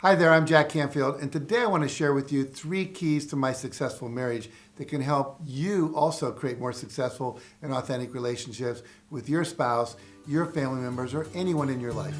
Hi there, I'm Jack Canfield, and today I want to share with you 3 keys to my successful marriage that can help you also create more successful and authentic relationships with your spouse, your family members, or anyone in your life.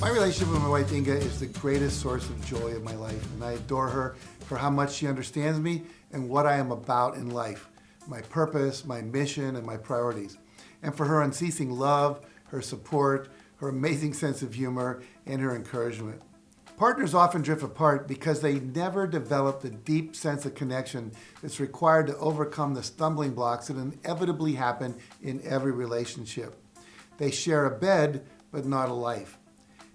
My relationship with my wife Inga is the greatest source of joy of my life, and I adore her for how much she understands me and what I am about in life, my purpose, my mission, and my priorities. And for her unceasing love, her support, her amazing sense of humor, and her encouragement. Partners often drift apart because they never develop the deep sense of connection that's required to overcome the stumbling blocks that inevitably happen in every relationship. They share a bed, but not a life.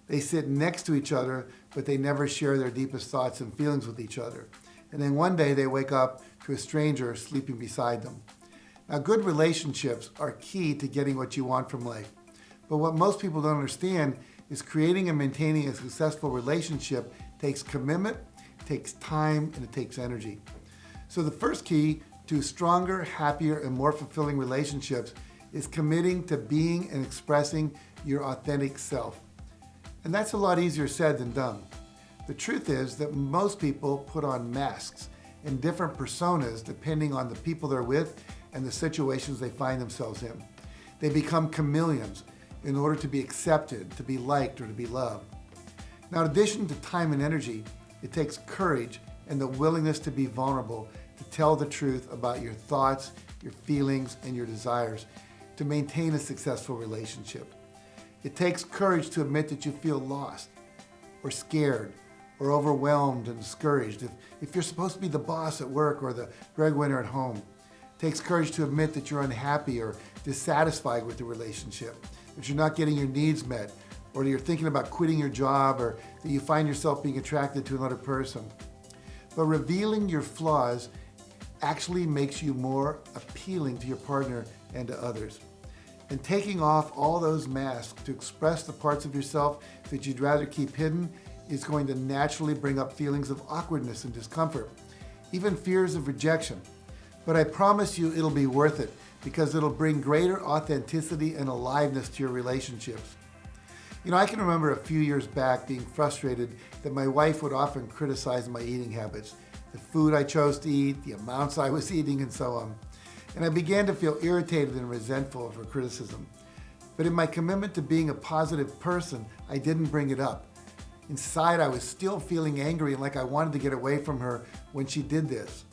They sit next to each other, but they never share their deepest thoughts and feelings with each other. And then one day they wake up to a stranger sleeping beside them. Now, good relationships are key to getting what you want from life. But what most people don't understand is creating and maintaining a successful relationship takes commitment, takes time, and it takes energy. So the first key to stronger, happier, and more fulfilling relationships is committing to being and expressing your authentic self. And that's a lot easier said than done. The truth is that most people put on masks and different personas depending on the people they're with and the situations they find themselves in. They become chameleons in order to be accepted, to be liked, or to be loved. Now, in addition to time and energy, it takes courage and the willingness to be vulnerable, to tell the truth about your thoughts, your feelings, and your desires to maintain a successful relationship. It takes courage to admit that you feel lost or scared or overwhelmed and discouraged. If you're supposed to be the boss at work or the breadwinner at home, it takes courage to admit that you're unhappy or dissatisfied with the relationship, that you're not getting your needs met, or that you're thinking about quitting your job, or that you find yourself being attracted to another person. But revealing your flaws actually makes you more appealing to your partner and to others. And taking off all those masks to express the parts of yourself that you'd rather keep hidden is going to naturally bring up feelings of awkwardness and discomfort, even fears of rejection. But I promise you it'll be worth it because it'll bring greater authenticity and aliveness to your relationships. You know, I can remember a few years back being frustrated that my wife would often criticize my eating habits, the food I chose to eat, the amounts I was eating, and so on. And I began to feel irritated and resentful of her criticism. But in my commitment to being a positive person, I didn't bring it up. Inside, I was still feeling angry and like I wanted to get away from her when she did this.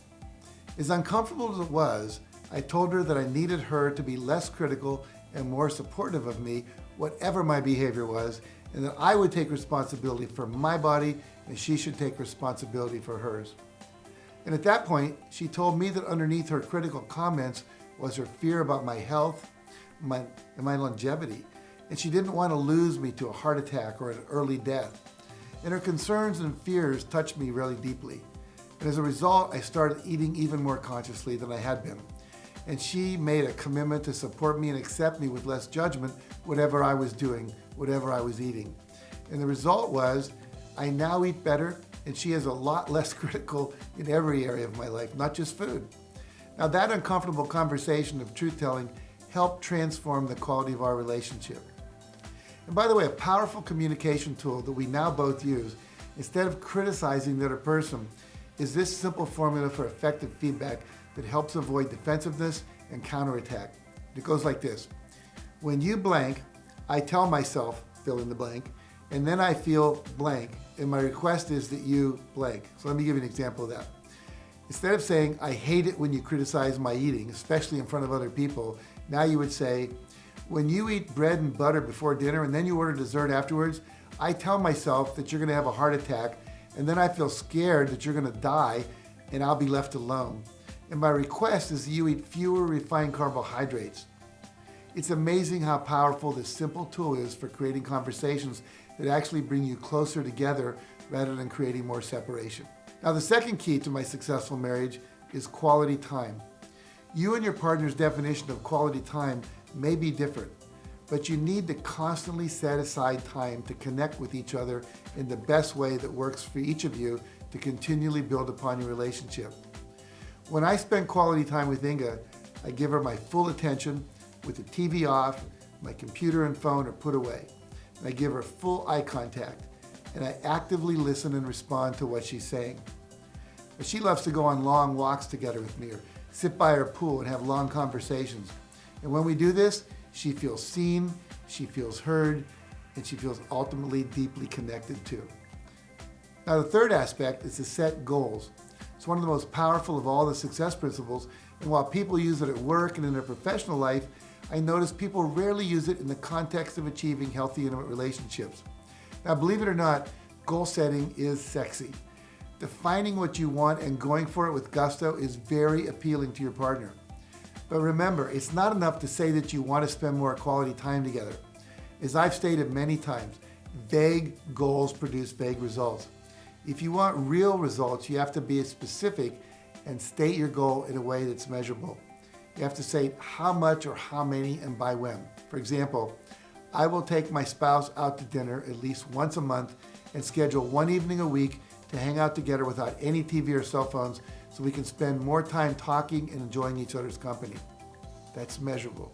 As uncomfortable as it was, I told her that I needed her to be less critical and more supportive of me, whatever my behavior was, and that I would take responsibility for my body and she should take responsibility for hers. And at that point, she told me that underneath her critical comments was her fear about my health and my longevity, and she didn't want to lose me to a heart attack or an early death. And her concerns and fears touched me really deeply. And as a result, I started eating even more consciously than I had been. And she made a commitment to support me and accept me with less judgment, whatever I was doing, whatever I was eating. And the result was, I now eat better, and she is a lot less critical in every area of my life, not just food. Now, that uncomfortable conversation of truth-telling helped transform the quality of our relationship. And by the way, a powerful communication tool that we now both use, instead of criticizing the other person, is this simple formula for effective feedback that helps avoid defensiveness and counterattack. It goes like this. When you blank, I tell myself, fill in the blank, and then I feel blank, and my request is that you blank. So let me give you an example of that. Instead of saying, I hate it when you criticize my eating, especially in front of other people, now you would say, when you eat bread and butter before dinner and then you order dessert afterwards, I tell myself that you're gonna have a heart attack, and then I feel scared that you're gonna die and I'll be left alone. And my request is that you eat fewer refined carbohydrates. It's amazing how powerful this simple tool is for creating conversations that actually bring you closer together rather than creating more separation. Now, the second key to my successful marriage is quality time. You and your partner's definition of quality time may be different, but you need to constantly set aside time to connect with each other in the best way that works for each of you to continually build upon your relationship. When I spend quality time with Inga, I give her my full attention with the TV off, my computer and phone are put away. And I give her full eye contact, and I actively listen and respond to what she's saying. But she loves to go on long walks together with me or sit by her pool and have long conversations. And when we do this, she feels seen, she feels heard, and she feels ultimately deeply connected too. Now the third aspect is to set goals. It's one of the most powerful of all the success principles, and while people use it at work and in their professional life, I notice people rarely use it in the context of achieving healthy, intimate relationships. Now believe it or not, goal setting is sexy. Defining what you want and going for it with gusto is very appealing to your partner. But remember, it's not enough to say that you want to spend more quality time together. As I've stated many times, vague goals produce vague results. If you want real results, you have to be specific and state your goal in a way that's measurable. You have to say how much or how many and by when. For example, I will take my spouse out to dinner at least once a month and schedule one evening a week to hang out together without any TV or cell phones so we can spend more time talking and enjoying each other's company. That's measurable.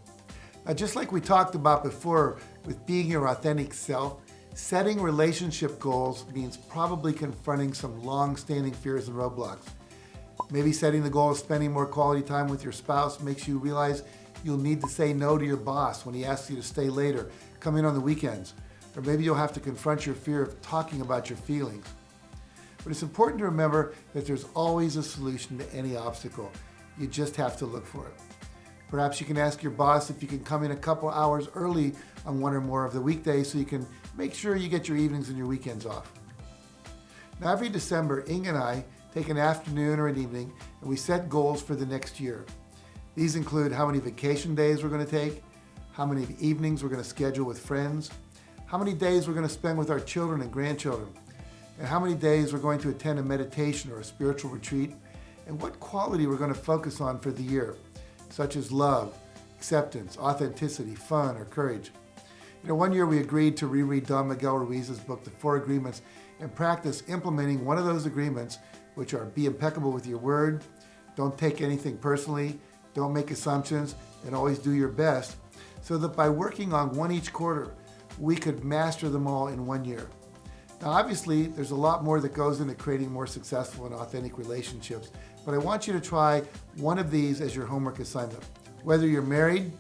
Now, just like we talked about before with being your authentic self, setting relationship goals means probably confronting some long-standing fears and roadblocks. Maybe setting the goal of spending more quality time with your spouse makes you realize you'll need to say no to your boss when he asks you to stay later, come in on the weekends. Or maybe you'll have to confront your fear of talking about your feelings. But it's important to remember that there's always a solution to any obstacle. You just have to look for it. Perhaps you can ask your boss if you can come in a couple hours early on one or more of the weekdays so you can make sure you get your evenings and your weekends off. Now every December, Inge and I take an afternoon or an evening and we set goals for the next year. These include how many vacation days we're going to take, how many evenings we're going to schedule with friends, how many days we're going to spend with our children and grandchildren, and how many days we're going to attend a meditation or a spiritual retreat, and what quality we're going to focus on for the year, such as love, acceptance, authenticity, fun, or courage. One year we agreed to reread Don Miguel Ruiz's book, The Four Agreements, and practice implementing one of those agreements, which are be impeccable with your word, don't take anything personally, don't make assumptions, and always do your best, so that by working on one each quarter, we could master them all in 1 year. Now obviously, there's a lot more that goes into creating more successful and authentic relationships, but I want you to try one of these as your homework assignment. Whether you're married,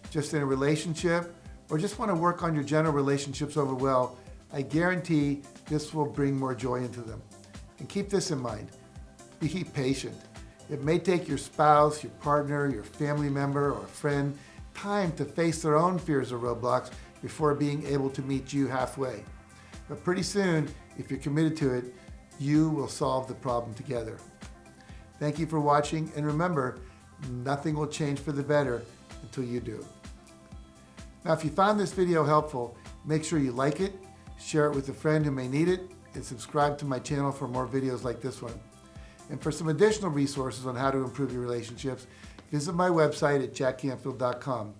just in a relationship, or just want to work on your general relationships overall, I guarantee this will bring more joy into them. And keep this in mind, be patient. It may take your spouse, your partner, your family member, or a friend time to face their own fears or roadblocks before being able to meet you halfway. But pretty soon, if you're committed to it, you will solve the problem together. Thank you for watching, and remember, nothing will change for the better until you do. Now, if you found this video helpful, make sure you like it, share it with a friend who may need it, and subscribe to my channel for more videos like this one. And for some additional resources on how to improve your relationships, visit my website at JackCanfieldOfficial.com.